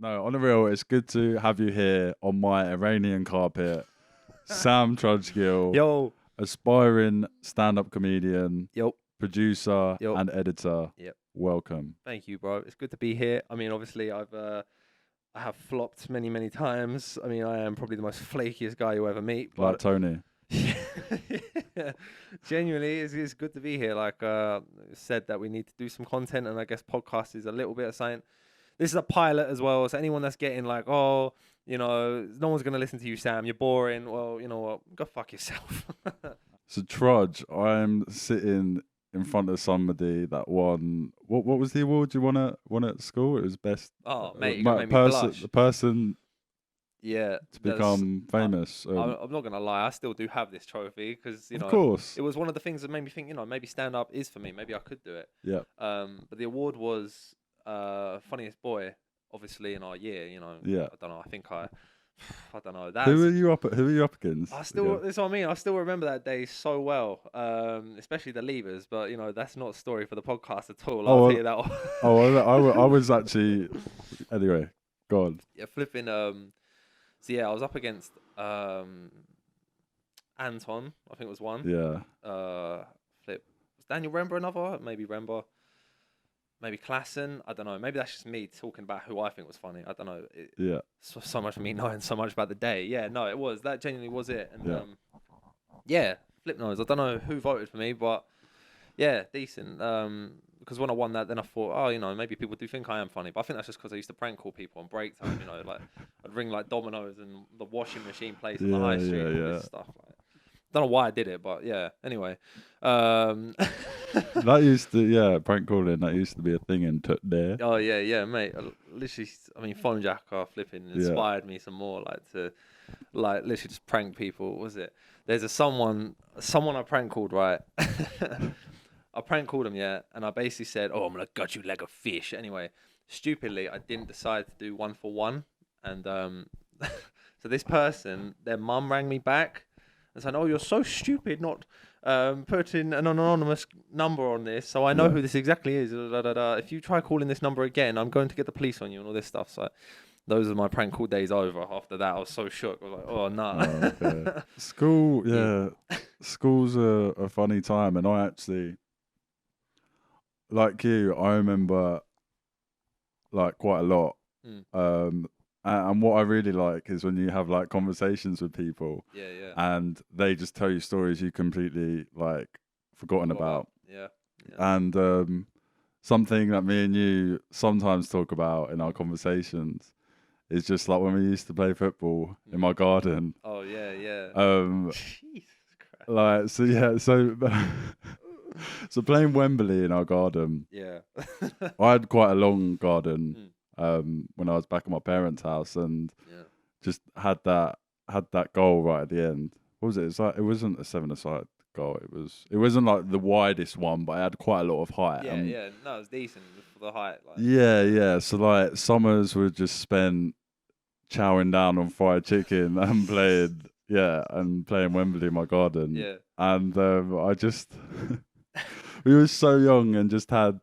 No, on the real, it's good to have you here on my Iranian carpet. Sam Trudgill, Yo. aspiring stand-up comedian, Yo. producer, Yo. and editor. Yep. Welcome. Thank you, bro. It's good to be here. I mean, obviously, I have flopped many times. I mean, I am probably the most flakiest guy you ever meet. Like But Tony. genuinely, it's good to be here. Like said that we need to do some content, and I guess podcast is a little bit of something. This is a pilot as well, so anyone that's getting like, oh, no one's gonna listen to you, Sam. You're boring. Well, you know what? Go fuck yourself. So Trudge, I'm sitting in front of somebody that won. What was the award you won at school? It was best. Oh, mate, you're gonna make me blush. The person Yeah, to become famous. I'm not gonna lie, I still do have this trophy because of course, it was one of the things that made me think, maybe stand up is for me. Maybe I could do it. Yeah. But the award was funniest boy, obviously in our year. Yeah. I don't know. I don't know. Who are you up against? That's what I mean. I still remember that day so well, especially the levers. But that's not a story for the podcast at all. I'll tell you that one. I was actually. Anyway, go on. Yeah, flipping. So yeah, I was up against Anton. I think it was one. Yeah. Was Daniel Rember another? Maybe Rember. Maybe Klassen. I don't know. Maybe that's just me talking about who I think was funny. I don't know. Yeah. So much of me knowing so much about the day. Yeah, no, it was. That genuinely was it. And flip nose. I don't know who voted for me, but yeah, decent. Because when I won that, then I thought, maybe people do think I am funny. But I think that's just because I used to prank call people on break time. Like I'd ring like Domino's and the washing machine place on the high street and all this stuff. Don't know why I did it, but yeah. Anyway, that used to prank calling. That used to be a thing in there. Oh yeah, mate. Literally, phone jacker flipping inspired me some more, to literally just prank people. What was it? There's someone I prank called, right? I prank called him, and I basically said, "Oh, I'm gonna gut you like a fish." Anyway, stupidly, I didn't decide to do 1 for 1, and so this person, their mum rang me back and said, "Oh, you're so stupid not putting an anonymous number on this, so I know who this exactly is. If you try calling this number again, I'm going to get the police on you and all this stuff." So those are my prank call days over. After that, I was so shook. I was like, "Oh no." Okay. School's a funny time, and I actually, like you, I remember like quite a lot. And what I really like is when you have like conversations with people, and they just tell you stories you completely forgotten about. Yeah. And something that me and you sometimes talk about in our conversations is just like when we used to play football in my garden. Oh yeah. Jesus So Christ. so playing Wembley in our garden. Yeah. I had quite a long garden. When I was back at my parents' house, and just had that goal right at the end. What was it? It's like it wasn't a 7-a-side goal. It wasn't like the widest one, but it had quite a lot of height. No, it was decent for the height. Yeah. So summers were just spent chowing down on fried chicken and playing Wembley in my garden. Yeah. And I just we were so young and just had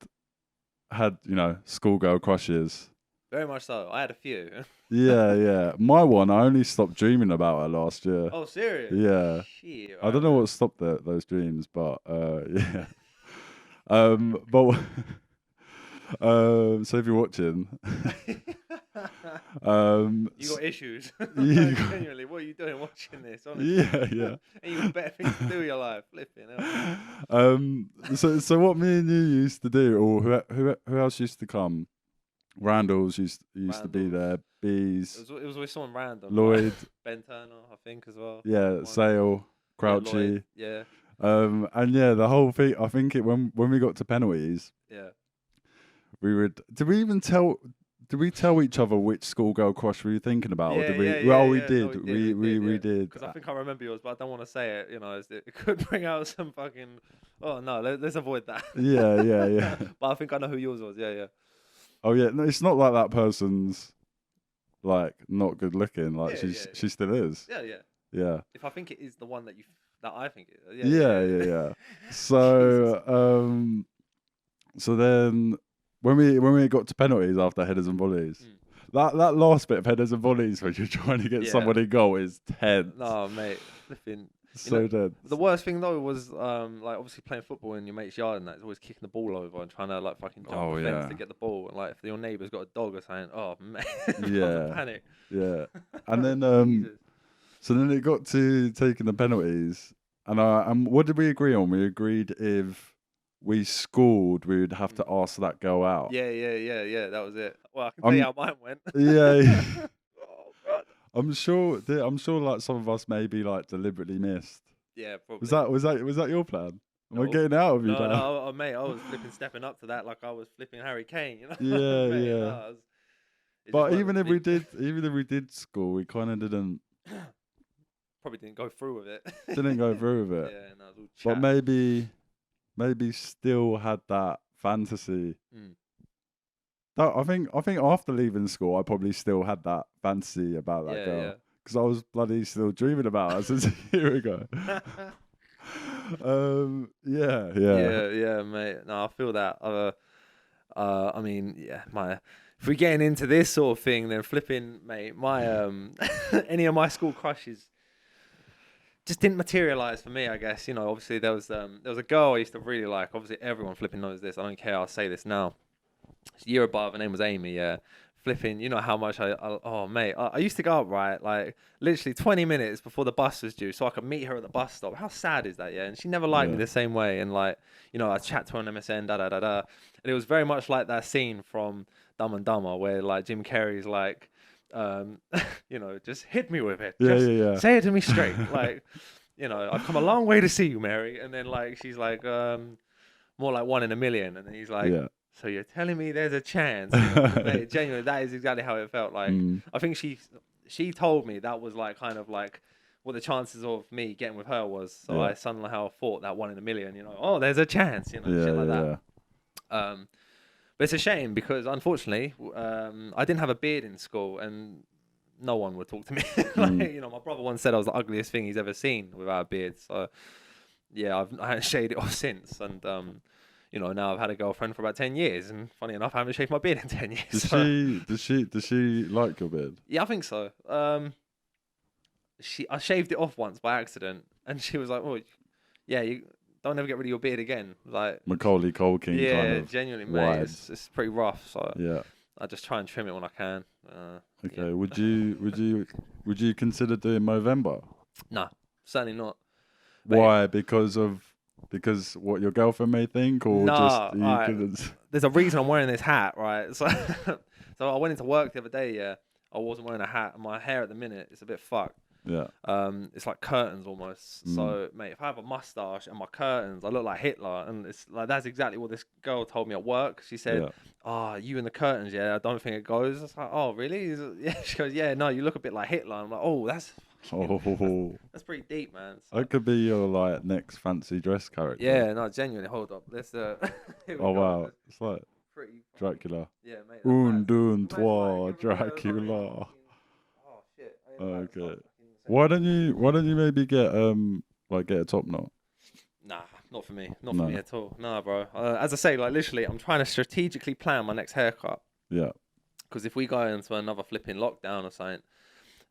schoolgirl crushes. Very much so. I had a few. Yeah. My one, I only stopped dreaming about her last year. Oh, serious? Yeah. Shit, I don't know what stopped those dreams, but yeah. So if you're watching, you got issues. Genuinely, what are you doing watching this? Honestly? Yeah. And you got better things to do with your life. Flipping hell. So what me and you used to do, or who else used to come? Randall's used to be there. Bees. It was with someone random. Lloyd. Ben Turner, I think, as well. Yeah, Sale, Crouchy. Yeah. And the whole thing. I think when we got to penalties. Yeah. We would. Did we tell each other which schoolgirl crush we were thinking about? Yeah, or did we? we did. We did. Because I think I remember yours, but I don't want to say it. It could bring out some fucking. Oh no, let's avoid that. Yeah. But I think I know who yours was. Yeah. Oh yeah, no, it's not like that person's not good looking. She still is. Yeah. If I think it is the one that I think it. Yeah. So, so then when we got to penalties after headers and volleys, that last bit of headers and volleys when you're trying to get someone in goal is tense. No, mate, flipping. So tense. The worst thing though was like obviously playing football in your mate's yard and that is always kicking the ball over and trying to like fucking jump the fence to get the ball, and like if your neighbour's got a dog or something, oh man, panic. Yeah, and then so then it got to taking the penalties, and what did we agree on? We agreed if we scored, we would have to ask that girl out. Yeah. That was it. Well, I can tell you how mine went. Yeah. Oh god. I'm sure like some of us maybe like deliberately missed. Yeah, probably. Was that your plan? Am I getting out of you now? No, mate, I was stepping up to that like I was flipping Harry Kane, you know? Yeah, mate, yeah. No, but even if we did score, we kind of didn't. Probably didn't go through with it. Didn't go through with it. Yeah, no, it was all chat. But maybe still had that fantasy. I think after leaving school, I probably still had that fantasy about that girl because I was bloody still dreaming about her since a year ago. Yeah, mate. No, I feel that. I mean, if we're getting into this sort of thing, then flipping, mate, my any of my school crushes just didn't materialize for me. I guess obviously there was a girl I used to really like. Obviously, everyone flipping knows this. I don't care. I'll say this now. A year above, her name was Amy. Yeah, flipping. You know how much I used to go up right, like literally 20 minutes before the bus was due, so I could meet her at the bus stop. How sad is that? Yeah, and she never liked me the same way. And like, I chat to her on MSN, and it was very much like that scene from Dumb and Dumber where like Jim Carrey's like, just hit me with it. Say it to me straight. Like, I've come a long way to see you, Mary. And then like she's like, more like 1 in a million. And then he's like. Yeah. So you're telling me there's a chance? Mate, genuinely, that is exactly how it felt. Like, I think she told me that was like kind of like what the chances of me getting with her was. So I somehow thought that 1 in a million. Oh, there's a chance. Shit like that. But it's a shame because unfortunately, I didn't have a beard in school and no one would talk to me. My brother once said I was the ugliest thing he's ever seen without a beard. So yeah, I haven't shaved it off since, and now I've had a girlfriend for about 10 years, and funny enough, I haven't shaved my beard in 10 years. Does she like your beard? Yeah, I think so. I shaved it off once by accident, and she was like, "Oh, yeah, you don't ever get rid of your beard again." Like Macaulay Culkin. Yeah, kind of genuinely, mate. It's pretty rough. So yeah, I just try and trim it when I can. Okay. Yeah. Would you consider doing Movember? No, certainly not. Why? Because what your girlfriend may think, or just you couldn't? There's a reason I'm wearing this hat, right? So I went into work the other day. Yeah, I wasn't wearing a hat, and my hair at the minute is a bit fucked. Yeah. It's like curtains almost. So mate, if I have a mustache and my curtains, I look like Hitler, and it's like that's exactly what this girl told me at work. She said, "Oh, you and the curtains, yeah, I don't think it goes." I was like, "Oh, really?" Yeah. She goes, "Yeah, no, you look a bit like Hitler." I'm like, "Oh, that's pretty deep, man." So, that could be your like next fancy dress character. Yeah, no, genuinely. Hold up, let's. Oh wow, it's like pretty Dracula. Yeah, mate. Un, deux, trois, Dracula. Oh shit. Okay. Why don't you maybe get a top knot? Nah, not for me. Not for me at all. Nah, bro. As I say, like literally, I'm trying to strategically plan my next haircut. Yeah. Because if we go into another flipping lockdown or something,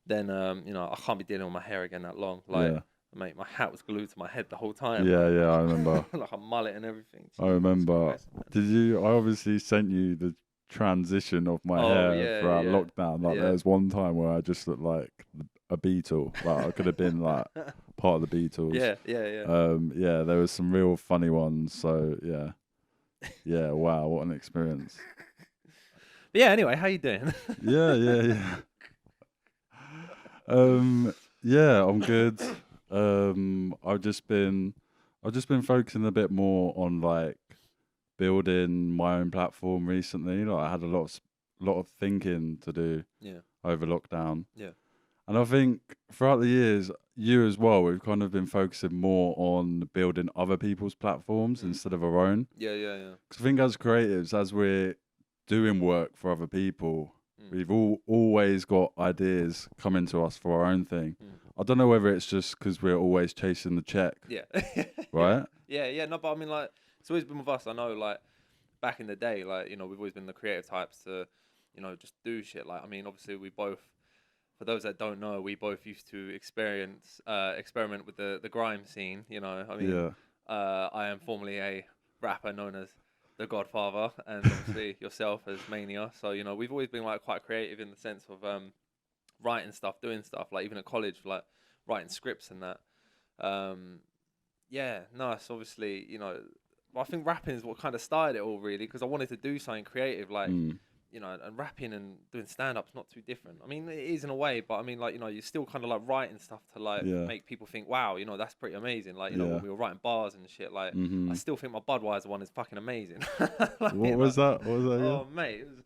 then I can't be dealing with my hair again that long. Like, mate, my hat was glued to my head the whole time. Yeah, I remember. Like a mullet and everything. I remember. I obviously sent you the transition of my hair throughout lockdown. Like, there's one time where I just looked like a Beatle. Like, I could have been like part of the Beatles. Yeah. There was some real funny ones. So yeah. Wow, what an experience. But yeah. Anyway, how you doing? Yeah. I'm good. I've just been focusing a bit more on like building my own platform recently. Like I had a lot of thinking to do over lockdown. Yeah. And I think throughout the years, you as well, we've kind of been focusing more on building other people's platforms instead of our own. Yeah. Because I think as creatives, as we're doing work for other people, we've always got ideas coming to us for our own thing. I don't know whether it's just because we're always chasing the check. Yeah. Right? Yeah. No, but I mean, like, it's always been with us. I know, like, back in the day, like, we've always been the creative types to you know, just do shit. Like, I mean, obviously we both, for those that don't know, we both used to experiment with the grime scene. You know, I mean, I am formerly a rapper known as the Godfather, and obviously yourself as Mania. So, you know, we've always been like quite creative in the sense of writing stuff, doing stuff, like even at college, like writing scripts and that. Yeah, no, it's obviously, you know, I think rapping is what kind of started it all, really, because I wanted to do something creative, like, you know, and rapping and doing stand-up's not too different. I mean, it is in a way, but I mean, like, you know, you're still kind of like writing stuff to like make people think, wow, you know, that's pretty amazing. Like, you know, when we were writing bars and shit, like, I still think my Budweiser one is fucking amazing. Like, what was that? What was that? Oh, mate, it was,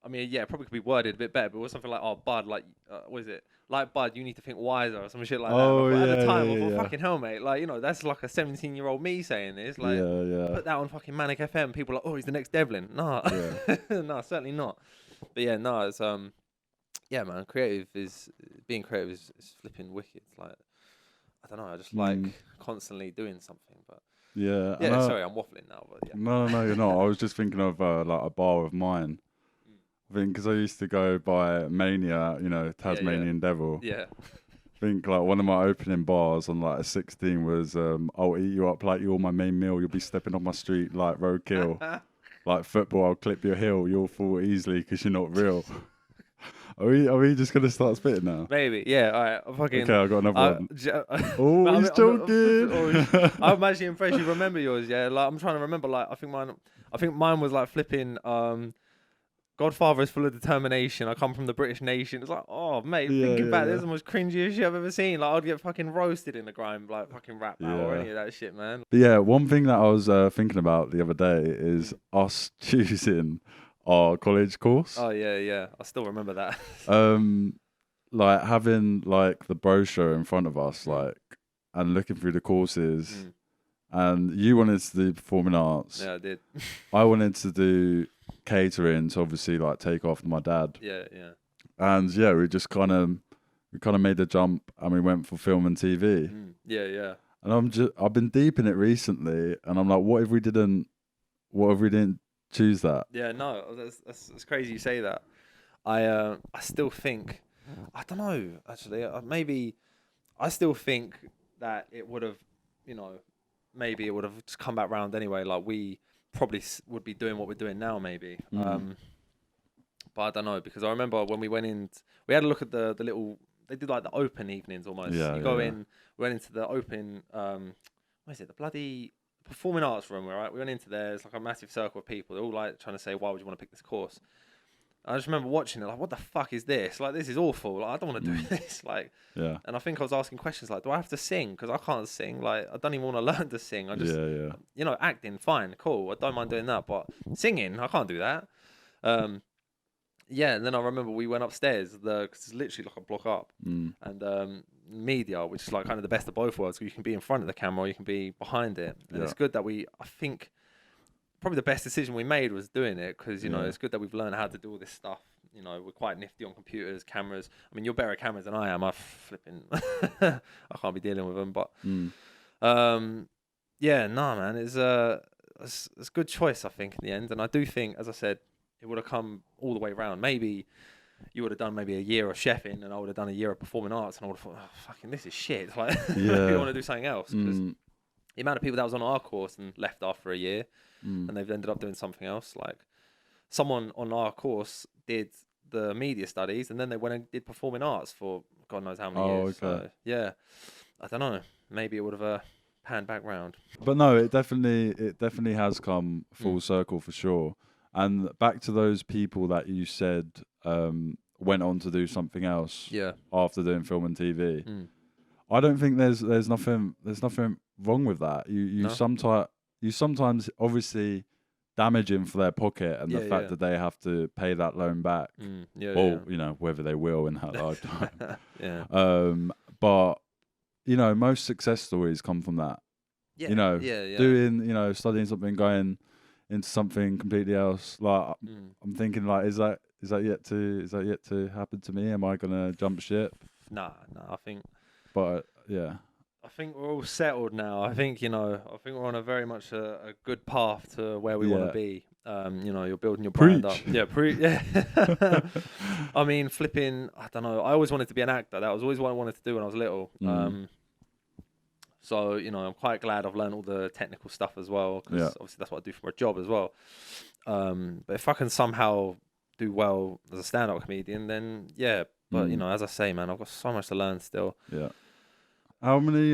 I mean, yeah, it probably could be worded a bit better, but it was something like, oh, Bud, like, what is it? Like, Bud, you need to think wiser or some shit like that. But at the time, I thought, fucking hell, mate. Like, you know, that's like a 17-year-old me saying this. Like, put that on fucking Manic FM. People are like, oh, he's the next Devlin. Nah. No, certainly not. But yeah, no, it's, yeah, man, being creative is flipping wicked. Like, I don't know, I just like constantly doing something, but. Yeah. Sorry, I'm waffling now, but yeah. No, you're not. I was just thinking of like a bar of mine. I think because I used to go by Mania, you know, Tasmanian Devil. Yeah. I think like one of my opening bars on like a 16 was, I'll eat you up like you're my main meal. You'll be stepping on my street like roadkill. Like football, I'll clip your heel. You'll fall easily because you're not real. Are we just gonna start spitting now? Maybe, yeah. All right, okay, I got another one. Oh, he's joking. I'm actually impressed you remember yours. Yeah, like I'm trying to remember. Like I think mine was like flipping. Godfather is full of determination. I come from the British nation. It's like, oh mate, thinking back, this is the most cringiest shit I've ever seen. Like I'd get fucking roasted in the grime, like fucking rap battle or any of that shit, man. But yeah, one thing that I was thinking about the other day is us choosing our college course. Oh yeah, I still remember that. Like having like the brochure in front of us, like, and looking through the courses. And you wanted to do performing arts. Yeah, I did. I wanted to do catering to obviously like take after my dad. Yeah. And yeah, we kind of made the jump and we went for film and TV. Yeah. And I've been deep in it recently, and I'm like, what if we didn't choose that? Yeah, no, that's crazy you say that. I still think, I don't know, actually, maybe I still think that it would have, you know, maybe it would have just come back round anyway. Like we probably would be doing what we're doing now, maybe. But I don't know, because I remember when we went in, we had a look at the little. They did like the open evenings almost. Yeah, you go in, we went into the open. What is it? The bloody performing arts room, right? We went into there. It's like a massive circle of people. They're all like trying to say, "Why would you want to pick this course?" I just remember watching it, like, what the fuck is this? Like, this is awful. Like, I don't want to do this. Like, and I think I was asking questions like, do I have to sing? Because I can't sing. Like, I don't even want to learn to sing. I just, you know, acting, fine, cool. I don't mind doing that. But singing, I can't do that. Yeah, and then I remember we went upstairs, because it's literally like a block up. And media, which is like kind of the best of both worlds. So you can be in front of the camera or you can be behind it. And it's good that I think, probably the best decision we made was doing it, because you know it's good that we've learned how to do all this stuff. You know, we're quite nifty on computers, cameras. I mean, you're better at cameras than I am. I can't be dealing with them. But yeah, nah, man, it's a good choice, I think, in the end. And I do think, as I said, it would have come all the way around. Maybe you would have done maybe a year of chefing, and I would have done a year of performing arts, and I would have thought, oh, fucking, this is shit. Like, I want to do something else. Because the amount of people that was on our course and left after a year. And they've ended up doing something else. Like someone on our course did the media studies, and then they went and did performing arts for God knows how many years. Okay. So, yeah, I don't know. Maybe it would have panned back round. But no, it definitely has come full circle for sure. And back to those people that you said went on to do something else. After doing film and TV. I don't think there's nothing wrong with that. You sometimes obviously damaging for their pocket and the fact that they have to pay that loan back, or you know, whether they will in that lifetime. But you know, most success stories come from that. You know, doing, you know, studying something, going into something completely else. Like I'm thinking, like, is that yet to happen to me? Am I gonna jump ship? Nah, I think. But yeah. I think we're all settled now. I think, you know, we're on a very much a good path to where we want to be. You're building your brand up. Preach. Yeah. I mean, flipping, I don't know. I always wanted to be an actor. That was always what I wanted to do when I was little. So, I'm quite glad I've learned all the technical stuff as well, because obviously that's what I do for a job as well. But if I can somehow do well as a stand-up comedian, then yeah. But, as I say, man, I've got so much to learn still. Yeah. How many,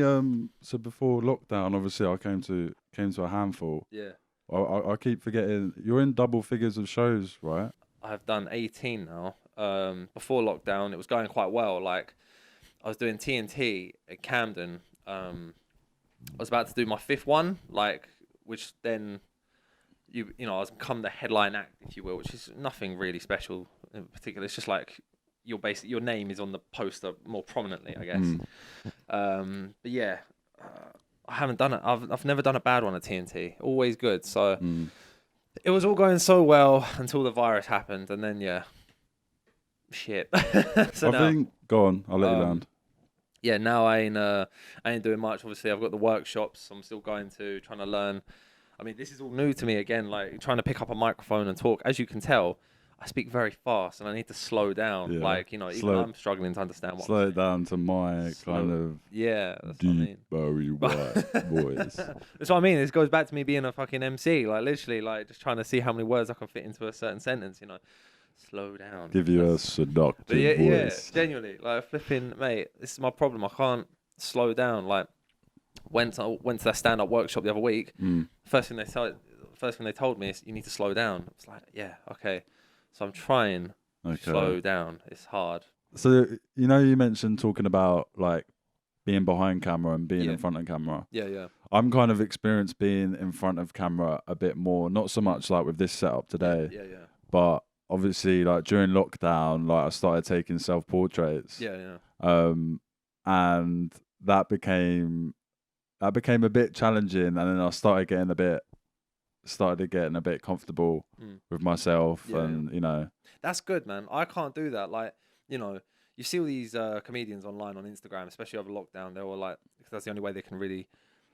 so before lockdown, obviously I came to a handful. Yeah. I keep forgetting, you're in double figures of shows, right? I've done 18 now. Before lockdown, it was going quite well. Like, I was doing TNT at Camden. I was about to do my 5th one, which then, I was become the headline act, if you will, which is nothing really special in particular. It's just like your name is on the poster more prominently, I guess. But yeah, I haven't done it. I've never done a bad one at TNT. Always good. So it was all going so well until the virus happened, and then shit. So go on. I'll let you land. Yeah, now I ain't doing much. Obviously, I've got the workshops. I'm still trying to learn. I mean, this is all new to me again. Like trying to pick up a microphone and talk. As you can tell, I speak very fast, and I need to slow down. Yeah. Even I'm struggling to understand what. Slow it down to my kind of that's deep, very white voice. That's what I mean. This goes back to me being a fucking MC. Like literally, just trying to see how many words I can fit into a certain sentence. Slow down. Give you a seductive voice. Yeah, genuinely. Flipping, mate, this is my problem. I can't slow down. Went to that stand-up workshop the other week. First thing they told me is you need to slow down. It's like, yeah, okay. So I'm trying to slow down. It's hard. So, you mentioned talking about being behind camera and being in front of camera. Yeah. I'm kind of experienced being in front of camera a bit more, not so much with this setup today. Yeah. But obviously during lockdown, I started taking self-portraits. Yeah. And that became a bit challenging, and then I started getting a bit comfortable with myself, That's good, man. I can't do that. You see all these comedians online on Instagram, especially over lockdown. They were because that's the only way they can really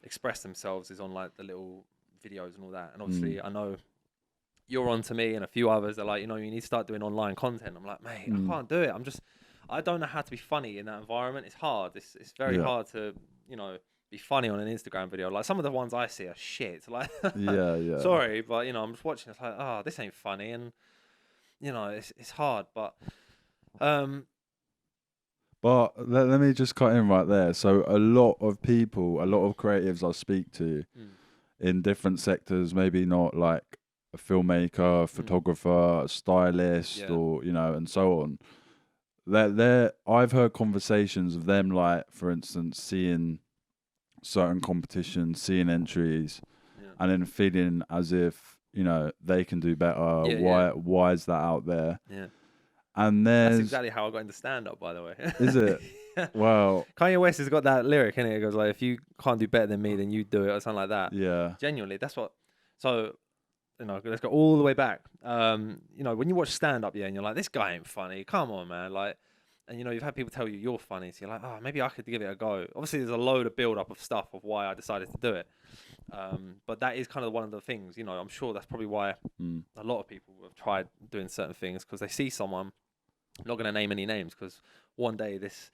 express themselves is on the little videos and all that. And obviously, I know you're on to me and a few others. They're like, you need to start doing online content. I'm like, mate, I can't do it. I don't know how to be funny in that environment. It's hard. It's very hard to be funny on an Instagram video. Some of the ones I see are shit. Yeah. Sorry, but I'm just watching. It's this ain't funny, and it's hard. But let me just cut in right there. So a lot of creatives I speak to in different sectors, maybe not a filmmaker, a photographer, a stylist, or and so on. I've heard conversations of them, for instance, seeing certain competitions, seeing entries, and then feeling as if they can do better. Why is that out there? Yeah, and that's exactly how I got into stand-up, by the way. Is it? Wow. Kanye West has got that lyric, innit? It goes if you can't do better than me, then you do it, or something like that. Yeah. Genuinely, that's what. So, let's go all the way back. When you watch stand-up, and you're like, this guy ain't funny. Come on, man. And you've had people tell you you're funny, so you're like, oh, maybe I could give it a go. Obviously, there's a load of build-up of stuff of why I decided to do it. But that is kind of one of the things. I'm sure that's probably why a lot of people have tried doing certain things, because they see someone. I'm not going to name any names, because one day this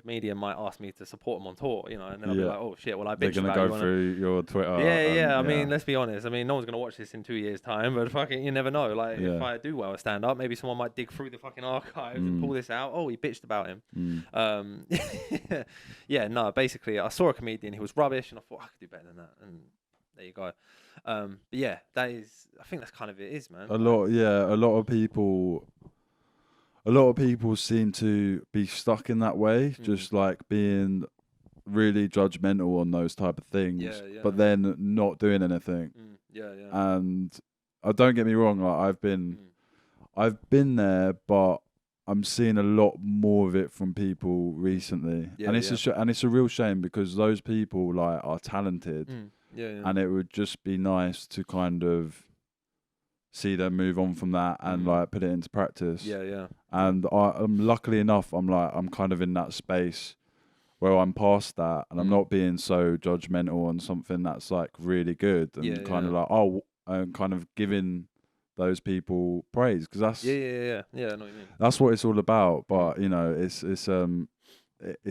comedian might ask me to support him on tour, and then I'll be like, oh shit, well I bitched about you. They're going to go through your Twitter. Yeah. I mean, let's be honest. I mean, no one's going to watch this in 2 years' time, but fucking, you never know. If I do well at stand up, maybe someone might dig through the fucking archives and pull this out. Oh, he bitched about him. Basically, I saw a comedian, he was rubbish, and I thought I could do better than that, and there you go. But yeah, I think that's kind of it is, man. A lot of people seem to be stuck in that way, just being really judgmental on those type of things, but then not doing anything. And don't get me wrong, I've been there, but I'm seeing a lot more of it from people recently, and it's a real shame, because those people are talented, and it would just be nice to kind of see them move on from that and put it into practice. And I'm luckily enough, I'm kind of in that space where I'm past that, and I'm not being so judgmental on something that's really good, and and kind of giving those people praise, because that's yeah. I know what you mean. That's what it's all about. But you know, it's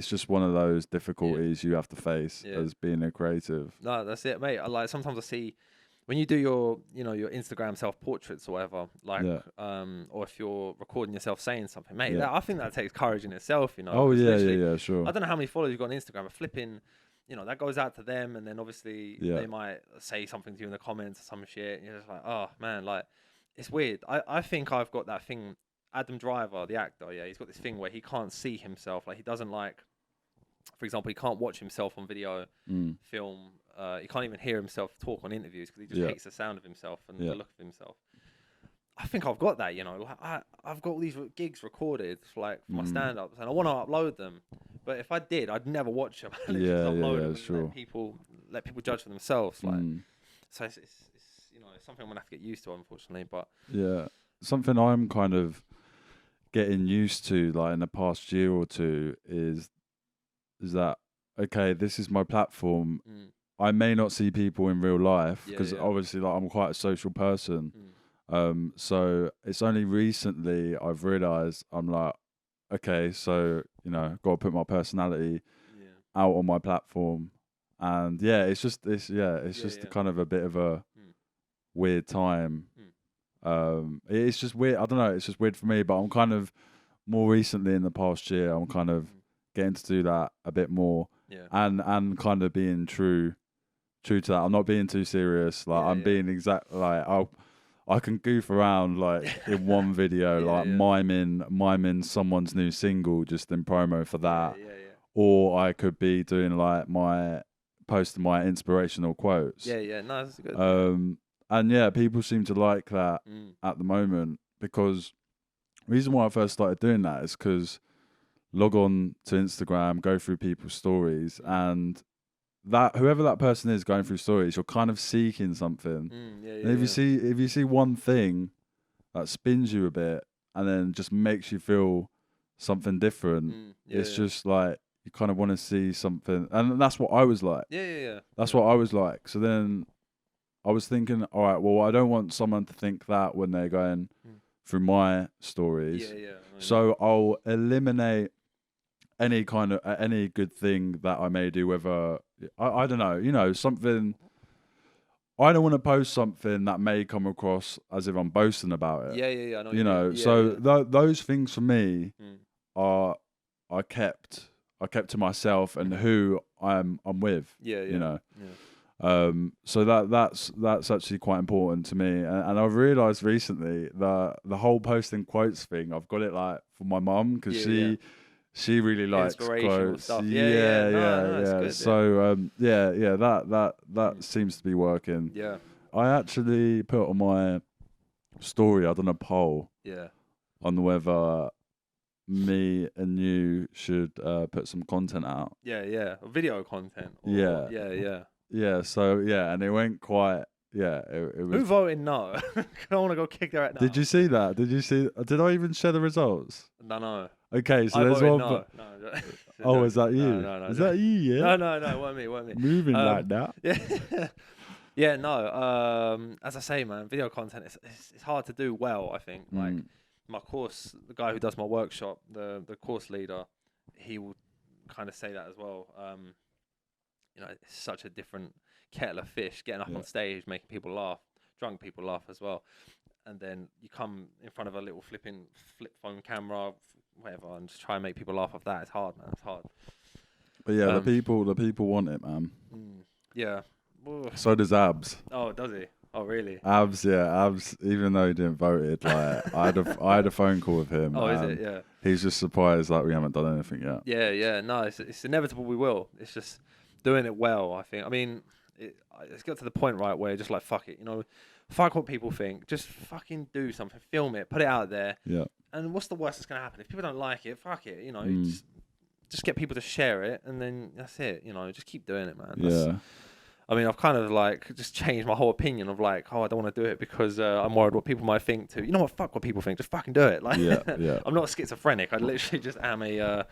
just one of those difficulties you have to face as being a creative. No, that's it, mate. Sometimes I see when you do your your Instagram self portraits or whatever, or if you're recording yourself saying something, mate. I think that takes courage in itself, you know. Oh yeah, sure. I don't know how many followers you've got on Instagram, but flipping, that goes out to them, and then obviously they might say something to you in the comments or some shit, and you're just like, oh man, like it's weird. I think I've got that thing. Adam Driver, the actor, he's got this thing where he can't see himself. Like he doesn't like, for example, he can't watch himself on video, film. He can't even hear himself talk on interviews because he just hates the sound of himself and the look of himself. I think I've got that, like I've got all these gigs recorded for my stand-ups, and I want to upload them. But if I did, I'd never watch them. I'd just upload them and sure. let people judge for themselves. So it's something I'm gonna have to get used to, unfortunately. But something I'm kind of getting used to, like in the past year or two, is that okay? This is my platform. I may not see people in real life because obviously, like, I'm quite a social person. So it's only recently I've realised I'm like, okay, so got to put my personality out on my platform, and it's just kind of a bit of a weird time. It's just weird. I don't know. It's just weird for me. But I'm kind of more recently in the past year, I'm kind of getting to do that a bit more, and kind of being true to that. I'm not being too serious. Like I'm being exact. Like I can goof around like in one video, miming someone's new single just in promo for that, or I could be doing like posting my inspirational quotes. No, that's good. And people seem to like that at the moment, because the reason why I first started doing that is because log on to Instagram, go through people's stories, and that whoever that person is going through stories, you're kind of seeking something. And if you see one thing that spins you a bit and then just makes you feel something different, it's just like you kind of want to see something, and that's what I was like. That's what I was like. So then I was thinking, all right, well, I don't want someone to think that when they're going through my stories. So I'll eliminate any kind of any good thing that I may do, whether I don't know, something. I don't want to post something that may come across as if I'm boasting about it. I know. Those things for me are I kept to myself and who I'm with. So that's actually quite important to me, and I've realised recently that the whole posting quotes thing, I've got it like for my mum, because she really likes quotes. Stuff. Good, so that seems to be working. I actually put on my story, I done a poll on whether me and you should put some content out. Video content. So and it went quite. It was. Who voted no? I want to go kick their ass now. Did you see that? Did I even share the results? No. Okay, so I there's one. No. Oh, is that you? No. Is that you? Yeah. No. It wasn't me. Moving like that. No. As I say, man, video content it's hard to do well. I think like my course, the guy who does my workshop, the course leader, he will kind of say that as well. It's such a different kettle of fish, getting up on stage, making people laugh, drunk people laugh as well. And then you come in front of a little flip phone camera, whatever, and just try and make people laugh off that. It's hard, man. It's hard. But the people want it, man. Yeah. So does Abs. Oh, does he? Oh, really? Abs. Even though he didn't vote it, like I had a phone call with him. Oh, is it? Yeah. He's just surprised like we haven't done anything yet. Yeah. No, it's inevitable we will. It's just doing it well, I think. I mean, it's got to the point, right, where you're just like, fuck it, fuck what people think. Just fucking do something, film it, put it out there. Yeah. And what's the worst that's going to happen? If people don't like it, fuck it, just get people to share it, and then that's it, just keep doing it, man. I mean, I've kind of like just changed my whole opinion of like, I don't want to do it because I'm worried what people might think too. You know what? Fuck what people think. Just fucking do it. Like, I'm not schizophrenic. I literally just am I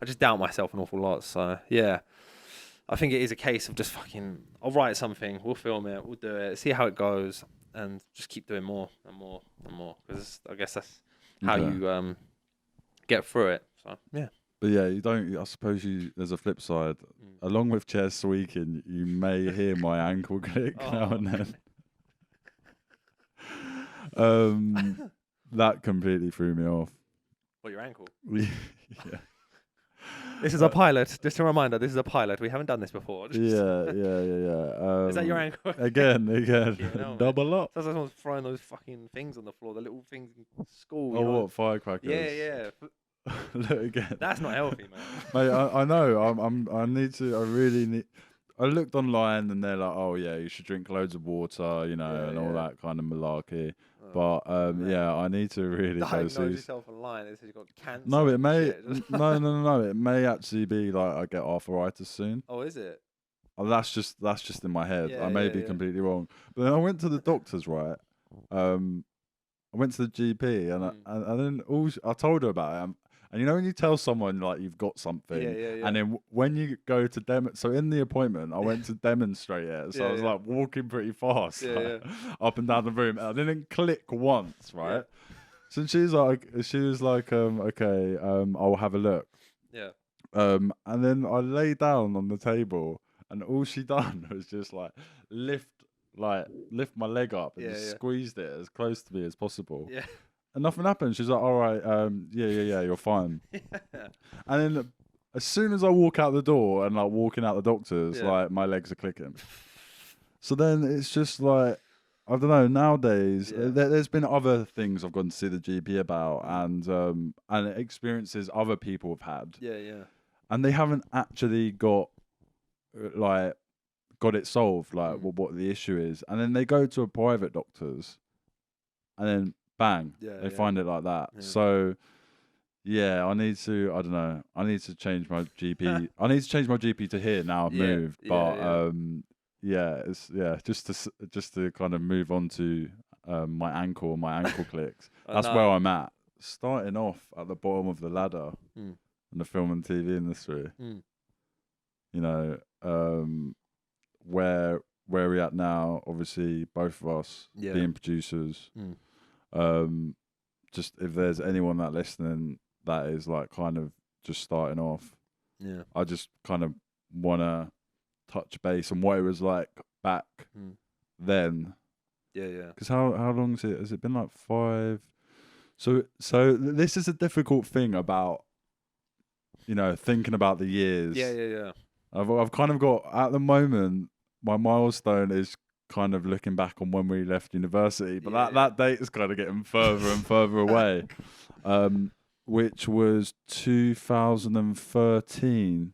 just doubt myself an awful lot. So, yeah. I think it is a case of just fucking. I'll write something. We'll film it. We'll do it. See how it goes, and just keep doing more and more and more. Because I guess that's how you get through it. So yeah. But yeah, you don't. I suppose there's a flip side. Along with chairs squeaking, you may hear my ankle click now and then. That completely threw me off. What, your ankle? Yeah. This is a pilot. Just a reminder, this is a pilot. We haven't done this before. Yeah. Is that your ankle? Again. Yeah, Double up. Sounds like someone's throwing those fucking things on the floor, the little things in school. Oh, what, firecrackers? Yeah. Look again. That's not healthy, man. Mate, I know. I really need. I looked online and they're like, oh yeah, you should drink loads of water, and all that kind of malarkey. But I need to really go see. Diagnose yourself online. It says you've got cancer. No, it may. No. It may actually be like I get arthritis soon. Oh, is it? Oh, that's just in my head. I may be completely wrong. But then I went to the doctors, right? I went to the GP and then I told her about it. And when you tell someone like you've got something, and then when you go to so in the appointment, I went to demonstrate it. So I was like walking pretty fast, up and down the room. And I didn't click once, right? So she was like, okay, I'll have a look. Yeah. And then I lay down on the table, and all she done was just like lift my leg up and just squeezed it as close to me as possible. Yeah. And nothing happened. She's like, all right, yeah, you're fine. And then as soon as I walk out the door and like walking out the doctor's, like my legs are clicking. So then it's just like, I don't know, nowadays, there's been other things I've gone to see the GP about and experiences other people have had. Yeah. And they haven't actually got it solved, like what the issue is. And then they go to a private doctor's and then bang, they find it like that. Yeah. So, I need to, I don't know, I need to change my GP. I need to change my GP to here now I've moved. But, just to kind of move on to my ankle clicks. That's where I'm at. Starting off at the bottom of the ladder in the film and TV industry. Where we're at now, obviously, both of us being producers. Just if there's anyone that listening that is like kind of just starting off, I just kind of want to touch base on what it was like back then. Because how long is it? Has it been like 5? So this is a difficult thing about thinking about the years. I've kind of got at the moment my milestone is kind of looking back on when we left university, but that date is kind of getting further and further away, which was 2013.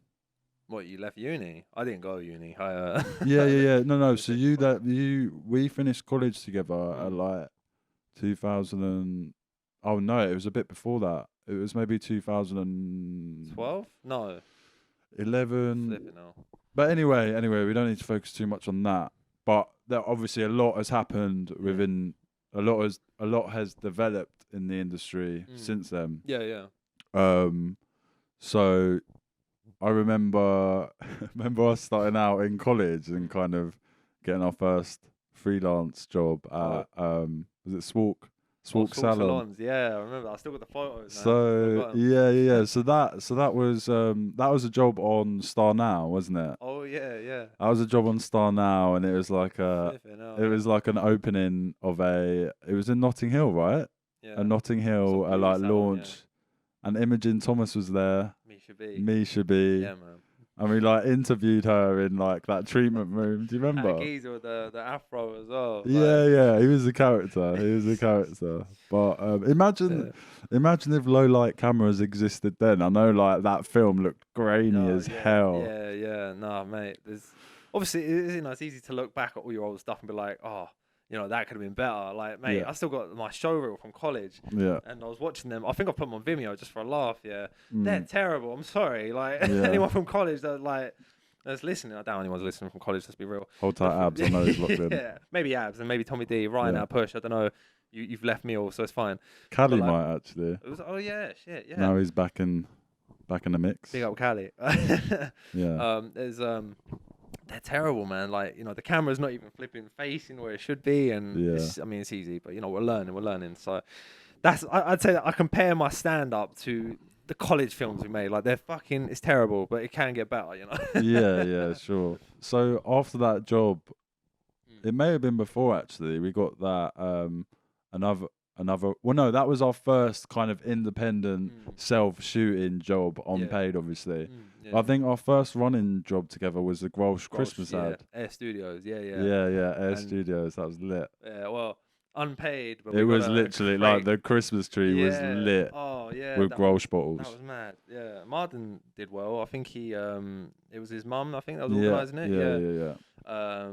What, you left uni? I didn't go to uni. No. So we finished college together at like 2000 oh no, it was a bit before that. It was maybe 2012? No. 11. But anyway, we don't need to focus too much on that. But there obviously a lot has happened within a lot has developed in the industry since then. So I remember us starting out in college and kind of getting our first freelance job at was it Swalk Salon? Yeah, I remember. I still got the photos. So So that was a job on Star Now, wasn't it? Oh yeah. That was a job on Star Now, and it was like was like an opening of it was in Notting Hill, right? Yeah. A Notting Hill launch, and Imogen Thomas was there. Me should be. Yeah, man. And we like interviewed her in like that treatment room. Do you remember? That geezer with the afro as well. Yeah. He was a character. But imagine if low light cameras existed then. I know like that film looked grainy as hell. Yeah. Nah, mate. Obviously it's easy to look back at all your old stuff and be like, oh, that could have been better. Like, mate, I still got my show reel from college. Yeah. And I was watching them. I think I put them on Vimeo just for a laugh, They're terrible. I'm sorry. Like, anyone from college that's listening. I doubt anyone's listening from college, let's be real. Hold tight, Abs. I know he's locked in. Yeah. Maybe Abs and maybe Tommy D, Ryan out Push. I don't know. You've left me all, so it's fine. Callie might actually. Shit, yeah. Now he's back in back in the mix. Big up Cali. Yeah. They're terrible, man. Like, you know, the camera's not even flipping facing where it should be, and I mean, it's easy, but you know, we're learning. So I'd say that I compare my stand-up to the college films we made. Like, it's terrible, but it can get better, you know. Yeah, sure. So after that job, it may have been before actually. We got that another. Well, no, that was our first kind of independent self-shooting job, unpaid, obviously. I think our first running job together was the Grolsch Christmas ad. Air Studios, yeah. Air Studios. That was lit. Yeah, well, unpaid, but it was literally like the Christmas tree was lit. Oh yeah, with Grolsch bottles. That was mad. Yeah, Martin did well. I think he it was his mum. I think that was organising it. Yeah.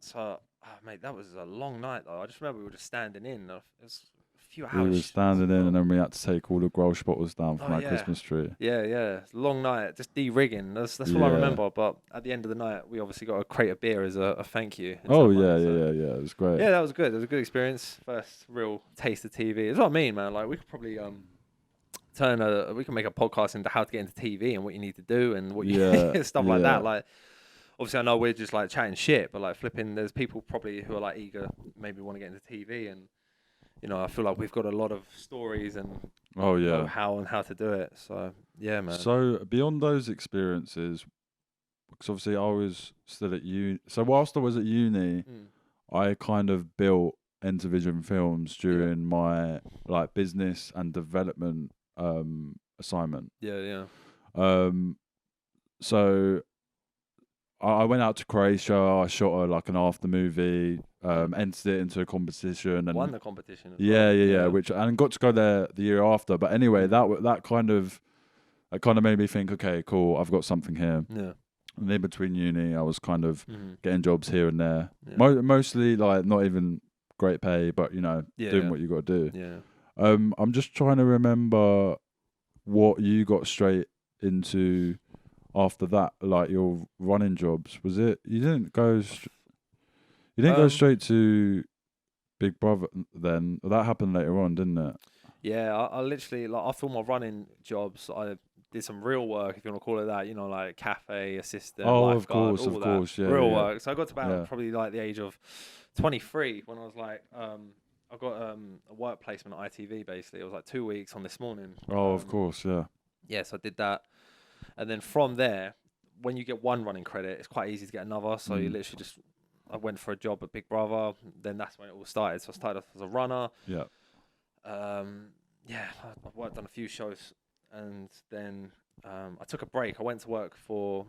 So, mate, that was a long night though. I just remember we were just standing in. It was a few hours. We were standing in, and then we had to take all the Grolsch bottles down from that Christmas tree. Yeah. It's a long night, just de-rigging. That's what I remember. But at the end of the night, we obviously got a crate of beer as a thank you. Oh yeah. It was great. Yeah, that was good. It was a good experience. First real taste of TV. It's what I mean, man. Like, we could probably we can make a podcast into how to get into TV and what you need to do and what you stuff like that. Like, obviously, I know we're just like chatting shit, but like flipping, there's people probably who are like eager, maybe want to get into TV, and you know, I feel like we've got a lot of stories and how to do it. So yeah, man. So beyond those experiences, because obviously I was still at uni. So whilst I was at uni, I kind of built Entervision Films during my like business and development assignment. So I went out to Croatia. I shot an after movie, entered it into a competition, and won the competition. Yeah. Which and got to go there the year after. But anyway, that kind of made me think, okay, cool, I've got something here. Yeah. And in between uni, I was kind of getting jobs here and there, mostly like not even great pay, but you know, doing what you got to do. Yeah. I'm just trying to remember what you got straight into. After that, like your running jobs, was it? You didn't go straight to Big Brother then. That happened later on, didn't it? Yeah, I literally, like, after all my running jobs, I did some real work, if you want to call it that. You know, like cafe assistant, lifeguard, of course, yeah, real work. So I got to about probably like the age of 23 when I was like, I got a work placement at ITV. Basically, it was like 2 weeks on This Morning. Of course, yeah. Yeah, so I did that. And then from there, when you get one running credit, it's quite ezy to get another. So you literally I went for a job at Big Brother. Then that's when it all started. So I started off as a runner. Yeah. I've worked on a few shows. And then I took a break. I went to work for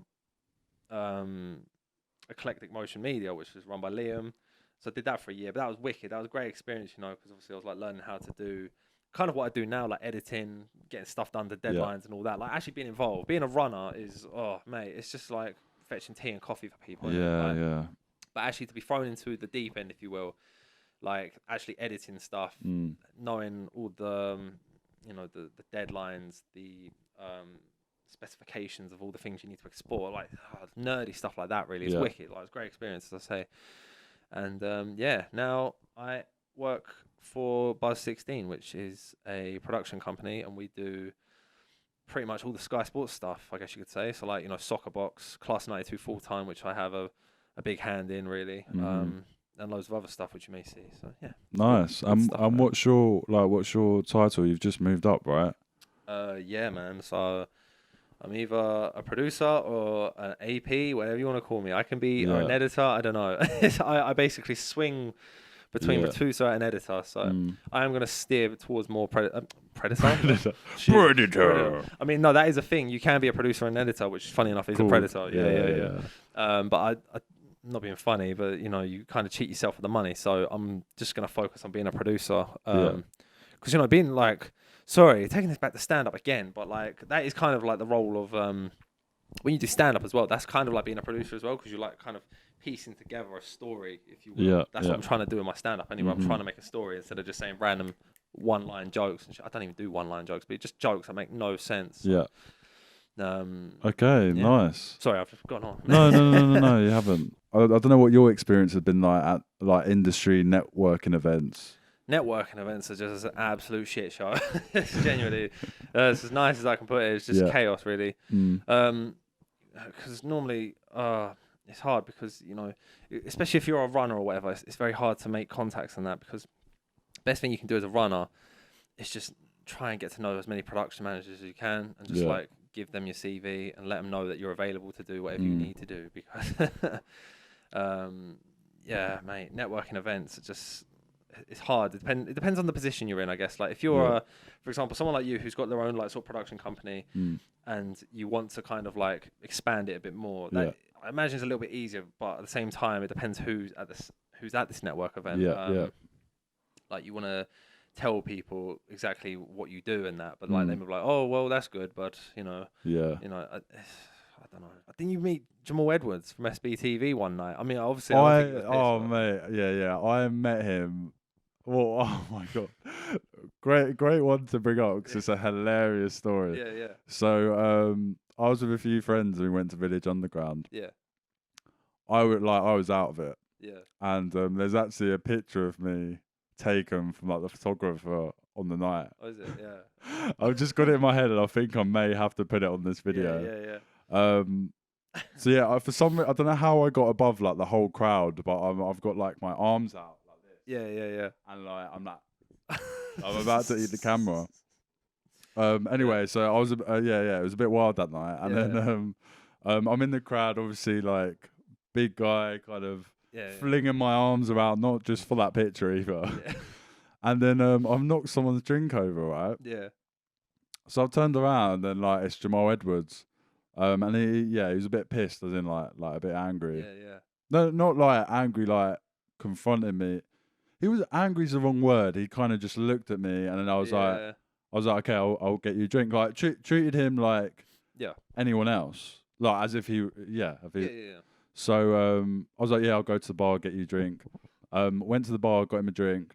Eclectic Motion Media, which was run by Liam. So I did that for a year. But that was wicked. That was a great experience, you know, because obviously I was like learning how to do kind of what I do now, like editing, getting stuff done to deadlines and all that. Like, actually being involved. Being a runner is, it's just like fetching tea and coffee for people. Yeah. But actually to be thrown into the deep end, if you will, like actually editing stuff, knowing all the, the deadlines, the specifications of all the things you need to export, like nerdy stuff like that, really. It's wicked. Like, it's a great experience, as I say. And now I work for Buzz 16, which is a production company, and we do pretty much all the Sky Sports stuff, I guess you could say. So, like, you know, Soccer Box, Class 92 full time, which I have a big hand in, really, and loads of other stuff which you may see. So yeah, nice. And what's your title? You've just moved up, right? Yeah, man. So I'm either a producer or an AP, whatever you want to call me. I can be or an editor. I don't know. I basically swing between producer and editor, so I am going to steer towards more predator. Predator. I mean, no, that is a thing. You can be a producer and editor, which, funny enough, is a predator. Yeah. But I'm not being funny, but you know, you kind of cheat yourself with the money. So I'm just going to focus on being a producer, because you know, being like, taking this back to stand up again, but like that is kind of like the role of when you do stand up as well. That's kind of like being a producer as well, because you're like kind of piecing together a story, if you will. That's what I'm trying to do in my stand-up anyway. I'm trying to make a story instead of just saying random one-line jokes. I don't even do one-line jokes, but just jokes that make no sense. Okay, nice. Sorry, I've just gone on. No, you haven't. I don't know what your experience has been like at like industry networking events. networking events are just an absolute shit show. It's genuinely, it's as nice as I can put it. It's just chaos, really. Because normally, it's hard because, you know, especially if you're a runner or whatever, it's very hard to make contacts and that, because best thing you can do as a runner is just try and get to know as many production managers as you can, and just like give them your CV and let them know that you're available to do whatever you need to do, because yeah, mate, networking events are just, it's hard. It depends on the position you're in, I guess. Like if you're for example, someone like you who's got their own like sort of production company and you want to kind of like expand it a bit more, that I imagine it's a little bit easier, but at the same time it depends who's at this network event. Like you want to tell people exactly what you do and that, but like they may be like, oh well, that's good, but you know, I don't know. Didn't you meet Jamal Edwards from SBTV one night? I mean, obviously, mate, I met him. Well, oh my god, great one to bring up because it's a hilarious story. Yeah. So I was with a few friends and we went to Village Underground. Yeah. I was out of it. Yeah. And there's actually a picture of me taken from like the photographer on the night. Oh, is it? Yeah. I've just got it in my head and I think I may have to put it on this video. Yeah. So yeah, for some reason, I don't know how I got above like the whole crowd, but I've got like my arms out like this. Yeah. And like I'm about to eat the camera. Anyway, so I was it was a bit wild that night, and then I'm in the crowd, obviously like big guy, kind of flinging my arms around, not just for that picture either. Yeah. And then I've knocked someone's drink over, right? Yeah. So I've turned around and like it's Jamal Edwards. And he was a bit pissed, as in like a bit angry. Yeah. No, not like angry, like confronting me. He was angry's the wrong word. He kind of just looked at me, and then I was like, okay, I'll get you a drink. Like treated him like anyone else, like as if he. So I was like, yeah, I'll go to the bar, get you a drink. Went to the bar, got him a drink.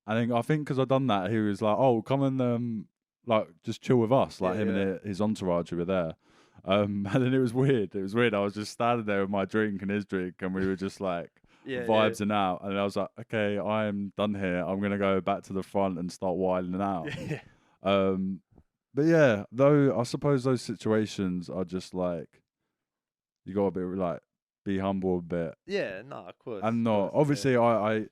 And I think because I'd done that, he was like, oh, come and like just chill with us, like him and his entourage who were there. And then it was weird. I was just standing there with my drink and his drink, and we were just like vibing out. And I was like, okay, I am done here. I'm gonna go back to the front and start wilding out. But yeah, though I suppose those situations are just like you gotta be like be humble a bit. Yeah, no, of course. And not obviously I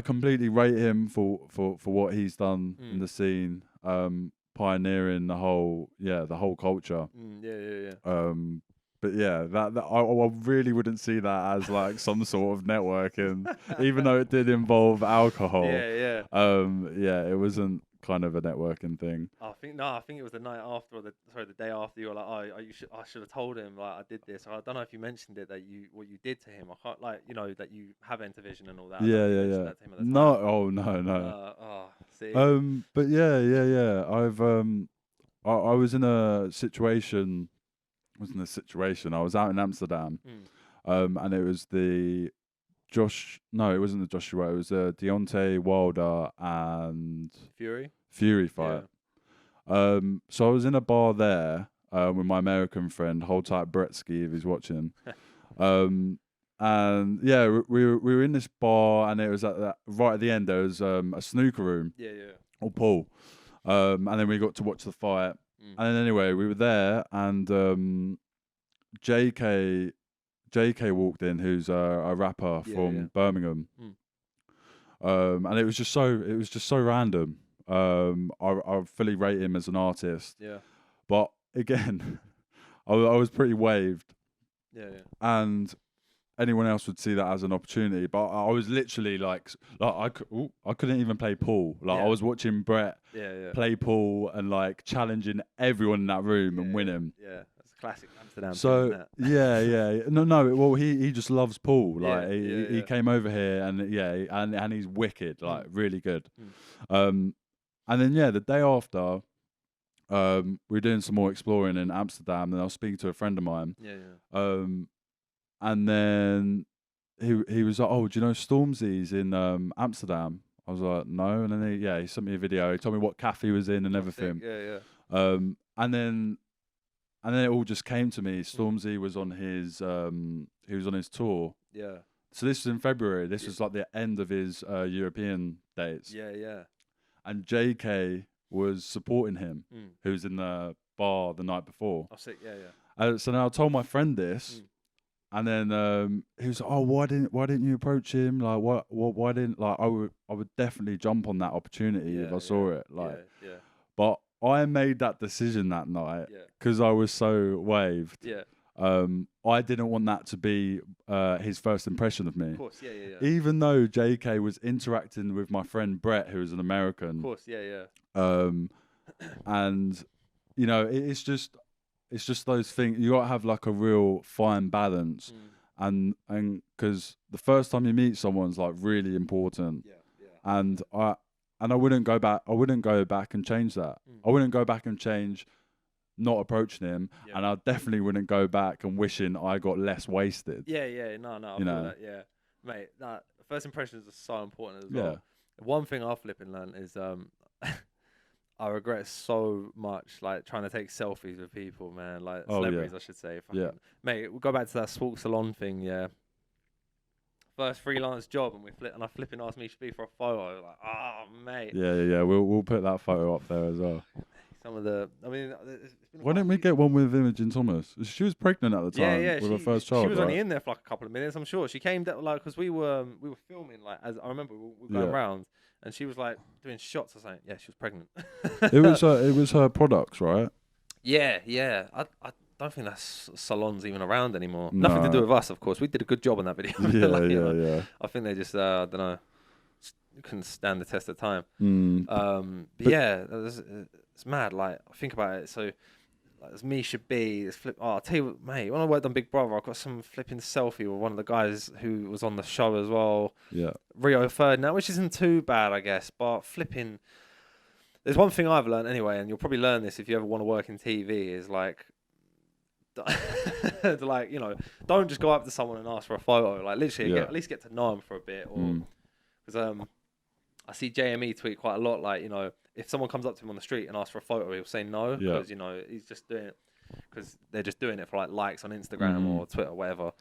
completely rate him for what he's done in the scene. Pioneering the whole culture. But yeah, that I really wouldn't see that as like some sort of networking, even though it did involve alcohol. It wasn't kind of a networking thing. I think it was the night after, or the day after. You were like, I should have told him like I did this. I don't know if you mentioned it what you did to him. I can't that you have Entervision and all that. Yeah. No. See. But yeah. I was in a situation. I was out in Amsterdam, and it was it wasn't the Joshua. It was Deontay Wilder and Fury fight. Yeah. So I was in a bar there with my American friend. Hold tight, Bretsky, if he's watching. And yeah, we were in this bar, and it was right at the end. There was a snooker room. Or pool. And then we got to watch the fight. And then anyway, we were there, and JK walked in, who's a rapper from Birmingham. And it was just so random. I fully rate him as an artist. Yeah. But again, I was pretty waved. Yeah. And anyone else would see that as an opportunity, but I was literally like I couldn't even play pool. Like I was watching Brett play pool and like challenging everyone in that room and winning. Yeah, that's a classic Amsterdam. So no. Well, he just loves pool. Like he came over here and he's wicked. Like really good. And then the day after, we were doing some more exploring in Amsterdam, and I was speaking to a friend of mine. And then he was like, oh, do you know Stormzy's in Amsterdam? I was like, no. And then he sent me a video. He told me what cafe he was in and everything. And then it all just came to me. Stormzy was on his tour. So this was in February. This was like the end of his European dates. Yeah, yeah. And JK was supporting him, who was in the bar the night before. Oh, sick. Yeah, yeah. So now I told my friend this, and then he was like, "Oh, why didn't you approach him? Like, why didn't like I would definitely jump on that opportunity if I saw it. Like, yeah. But I made that decision that night because I was so waved. Yeah. I didn't want that to be his first impression of me. Of course, yeah. Even though JK was interacting with my friend Brett, who is an American. Of course, yeah. And you know, it's just those things. You got to have like a real fine balance, and because the first time you meet someone's like really important. And I wouldn't go back. I wouldn't go back and change that. I wouldn't go back and change not approaching him, and I definitely wouldn't go back and wishing I got less wasted. Yeah. No, I feel that. Yeah, mate. That first impressions are so important as well. One thing I've flipping learned is I regret so much like trying to take selfies with people, man. Like celebrities, I should say. Mate, we'll go back to that sports salon thing. Yeah. First freelance job, and I flipping asked me to be for a photo. Like, oh, mate. Yeah. We'll put that photo up there as well. Some of the, I mean, why didn't we get one with Imogen Thomas? She was pregnant at the time with her first child. She was only in there for like a couple of minutes. I'm sure she came down like because we were filming like as I remember we were going around, and she was like doing shots or something. Yeah, she was pregnant. it was her products, right? Yeah. I don't think that salon's even around anymore. No. Nothing to do with us, of course. We did a good job on that video. Yeah. I think they just I don't know, couldn't stand the test of time. But yeah, it's mad. Like think about it. So like, as me should be. It's flip. Oh, I'll tell you what, mate. When I worked on Big Brother, I got some flipping selfie with one of the guys who was on the show as well. Yeah. Rio Ferdinand, which isn't too bad, I guess. But flipping, there's one thing I've learned anyway, and you'll probably learn this if you ever want to work in TV. Is like. Like, you know, don't just go up to someone and ask for a photo. Like literally, at least get to know them for a bit. Or because I see JME tweet quite a lot. Like, you know, if someone comes up to him on the street and asks for a photo, he'll say no because you know he's just doing it because they're just doing it for like likes on Instagram or Twitter, or whatever.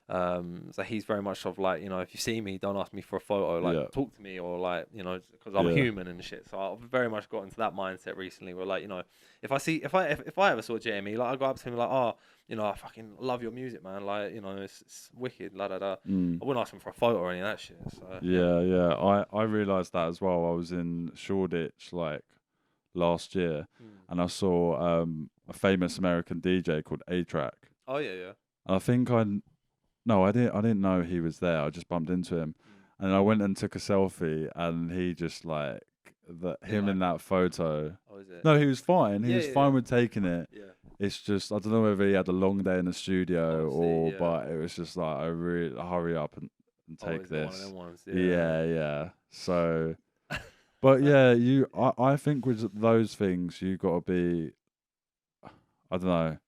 So he's very much of like, you know, if you see me, don't ask me for a photo. Like talk to me, or like, you know, because I'm human and shit. So I've very much got into that mindset recently. Where like, you know, if I ever saw Jamie, like I go up to him like, oh, you know, I fucking love your music, man. Like, you know, it's wicked. La da da. I wouldn't ask him for a photo or any of that shit. So yeah. I realised that as well. I was in Shoreditch like last year, and I saw a famous American DJ called A-Track. Oh yeah. And I think I didn't know he was there. I just bumped into him, and I went and took a selfie, and he just like him in that photo. Oh, is it? No, he was fine. He was fine with taking it. Yeah. It's just I don't know whether he had a long day in the studio but it was just like I really hurry up and take this. One of them ones, yeah. So, but I think with those things you got to be. I don't know.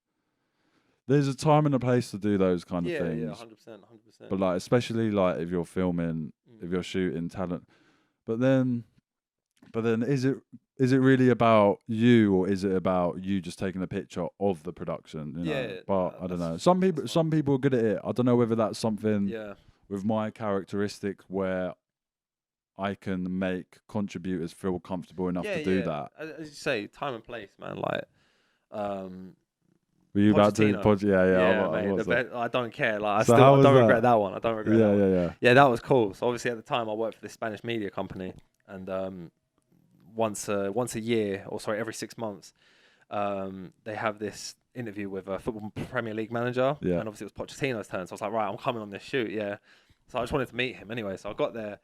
There's a time and a place to do those kind of things. Yeah, 100%. But like, especially like if you're filming, if you're shooting talent, but then is it really about you, or is it about you just taking a picture of the production? You know? But I don't know. Some people are good at it. I don't know whether that's something with my characteristics where I can make contributors feel comfortable enough to do that. As you say, time and place, man. Like, were you about to? I don't care. Like, I don't regret that one. I don't regret that one. Yeah, that was cool. So obviously at the time I worked for this Spanish media company, and once a year, or sorry, every 6 months, they have this interview with a football Premier League manager, and obviously it was Pochettino's turn. So I was like, right, I'm coming on this shoot, So I just wanted to meet him anyway. So I got there,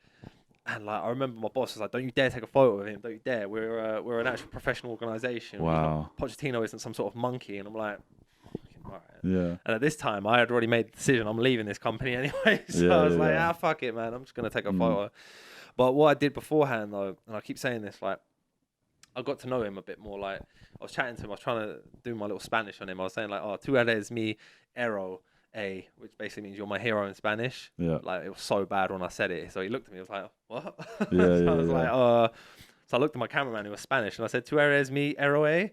and like I remember my boss was like, "Don't you dare take a photo of him! Don't you dare! We're an actual professional organisation. Wow. Pochettino isn't some sort of monkey." And I'm like, all right. Yeah. And at this time, I had already made the decision. I'm leaving this company anyway. So I was like, fuck it, man. I'm just gonna take a photo. But what I did beforehand, though, and I keep saying this, like, I got to know him a bit more. Like, I was chatting to him. I was trying to do my little Spanish on him. I was saying, like, oh, tú eres mi héroe, which basically means you're my hero in Spanish. Yeah. Like, it was so bad when I said it. So he looked at me. He was like, what? So I was like, so I looked at my cameraman who was Spanish, and I said, tú eres mi héroe?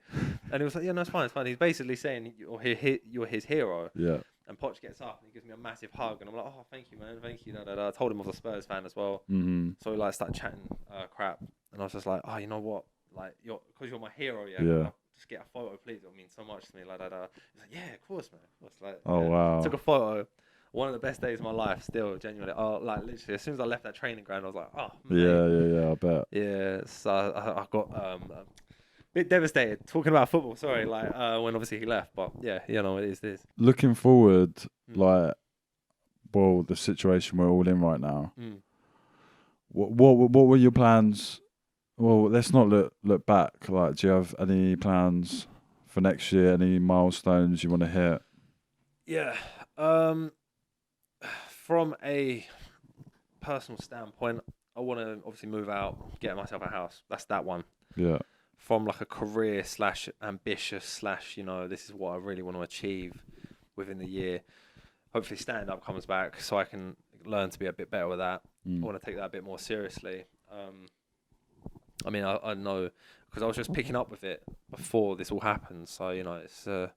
And he was like, yeah, no, it's fine. He's basically saying you're his hero. Yeah. And Poch gets up and he gives me a massive hug, and I'm like, oh, thank you, man, thank you. I told him I was a Spurs fan as well, so we like started chatting crap, and I was just like, oh, you know what, like because you're my hero, yeah. Can I just get a photo, please? It means so much to me, like that. He's like, yeah, of course, man, of course. Like, oh wow, took a photo. One of the best days of my life, still, genuinely. Oh, like literally, as soon as I left that training ground, I was like, oh, man. yeah, I bet. Yeah, so I got bit devastated talking about football. Sorry, like when obviously he left, but yeah, you know, it is this. Looking forward, like, well, the situation we're all in right now. What were your plans? Well, let's not look back. Like, do you have any plans for next year? Any milestones you want to hit? Yeah, from a personal standpoint, I want to obviously move out, get myself a house. That's that one. Yeah. From like a career / ambitious / you know, this is what I really want to achieve within the year. Hopefully stand up comes back so I can learn to be a bit better with that. I want to take that a bit more seriously. I mean, I know because I was just picking up with it before this all happened. So, you know, it's I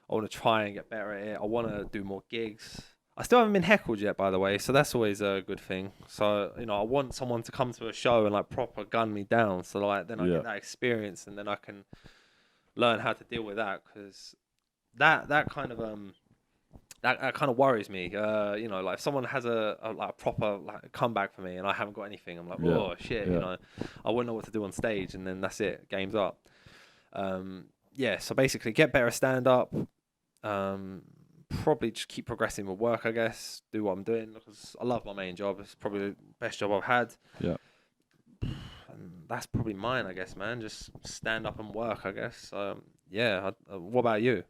want to try and get better at it. I want to do more gigs. I still haven't been heckled yet, by the way, so that's always a good thing. So, you know, I want someone to come to a show and like proper gun me down, so like then I get that experience and then I can learn how to deal with that, because that kind of that kind of worries me. You know, like if someone has a like a proper like comeback for me and I haven't got anything, I'm like, oh shit, you know, I wouldn't know what to do on stage, and then that's it, game's up. So basically, get better stand up. Probably just keep progressing with work, I guess. Do what I'm doing because I love my main job. It's probably the best job I've had. Yeah. And that's probably mine, I guess, man. Just stand up and work, I guess. What about you?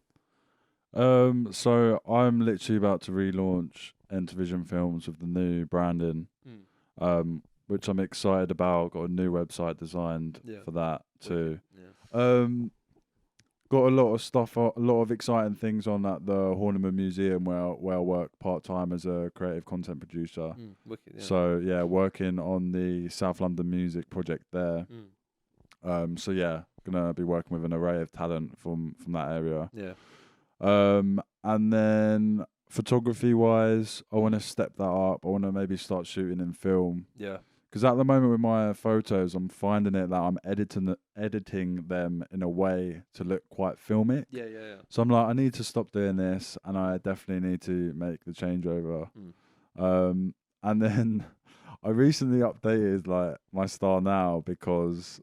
So I'm literally about to relaunch Entervision Films with the new branding, which I'm excited about. Got a new website designed for that too. Yeah. Got a lot of stuff, a lot of exciting things on at the Horniman Museum where I work part-time as a creative content producer. Wicked, yeah. So, yeah, working on the South London music project there. So, yeah, going to be working with an array of talent from that area. Yeah. And then photography-wise, I want to step that up. I want to maybe start shooting in film. Yeah. Because at the moment with my photos, I'm finding it that I'm editing them in a way to look quite filmic. Yeah. So I'm like, I need to stop doing this, and I definitely need to make the changeover. And then I recently updated like my style now because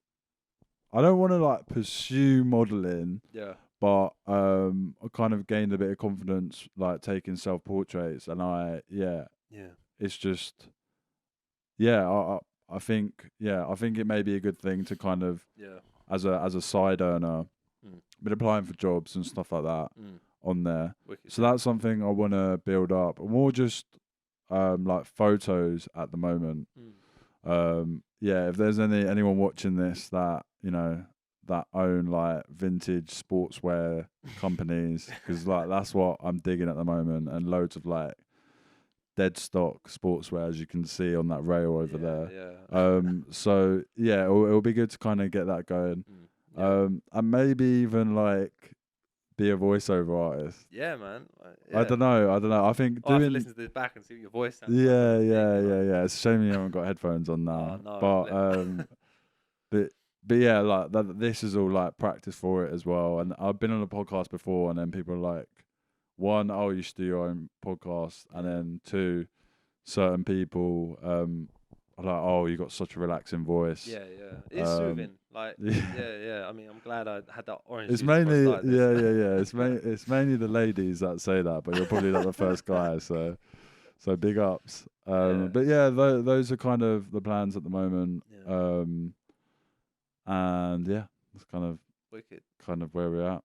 I don't want to like pursue modeling. Yeah. But I kind of gained a bit of confidence like taking self-portraits, and it's just. Yeah, I think it may be a good thing to kind of as a side earner, been applying for jobs and stuff like that on there. Wicked. So that's something I want to build up. More just like photos at the moment. If there's anyone watching this that you know that own like vintage sportswear companies, because like that's what I'm digging at the moment, and loads of like dead stock sportswear, as you can see on that rail over there. So yeah, it'll be good to kind of get that going. And maybe even like be a voiceover artist. Yeah, man. I don't know. I think I'll have to listen to this back and see what your voice sounds like. Yeah. It's a shame you haven't got headphones on now. But yeah, like this is all like practice for it as well. And I've been on a podcast before, and then people are like, one, oh, you should do your own podcast, and then two, certain people are like, oh, you got such a relaxing voice. Yeah. It's soothing. Like, yeah. I mean, I'm glad I had that orange. It's mainly, It's mainly the ladies that say that, but you're probably not the first guy, so big ups. But yeah, those are kind of the plans at the moment. And yeah, that's kind of wicked. Kind of where we're at.